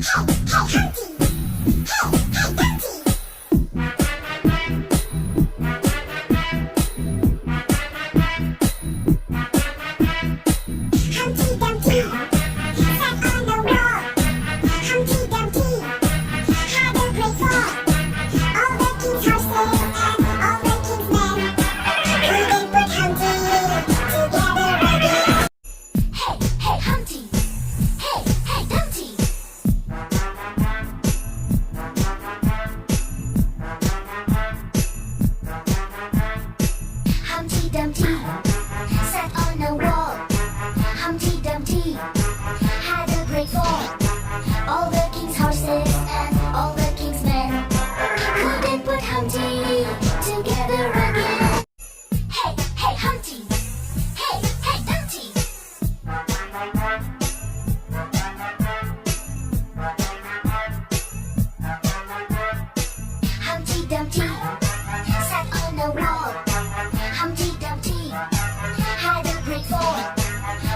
Humpty Dumpty sat on a wall. Humpty Dumpty had a great fall. All the king's horses and all the king's men couldn't put Humpty together again. Hey, hey, Humpty! Hey, hey, Dumpty! Humpty Dumpty sat on a wall. Humpty Dumpty had a great fall. All the king's horses and all the king's men couldn't put Humpty together again. Hey, hey, Humpty! Hey, hey, Dumpty! Humpty Dumpty sat on the wall. Humpty Dumpty had a great fall.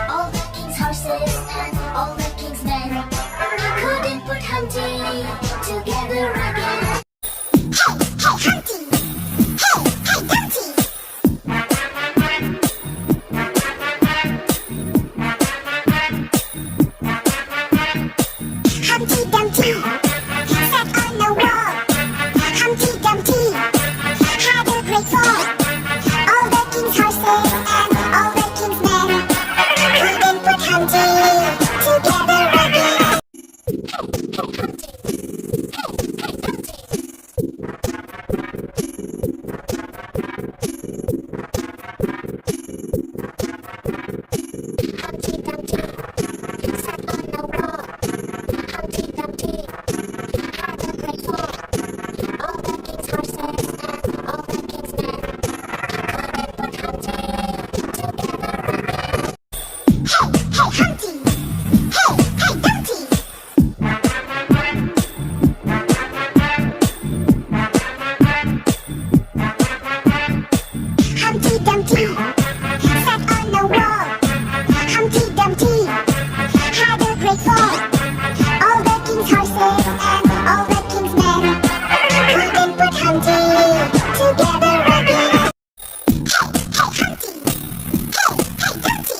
All the king's horses and all the king's men couldn't put Humpty together again. Humpty Dumpty sat on the wall. Humpty Dumpty had a great fall. All the king's horses and all the king's men couldn't put Humpty together again. Hey, hey, Humpty! Hey, hey, Dumpty! Humpty Dumpty sat on the wall. Humpty Dumpty had a great fall. All the king's horses and all the king's men couldn't put Humpty together again. Hey, hey, Humpty! Hey, hey, Dumpty!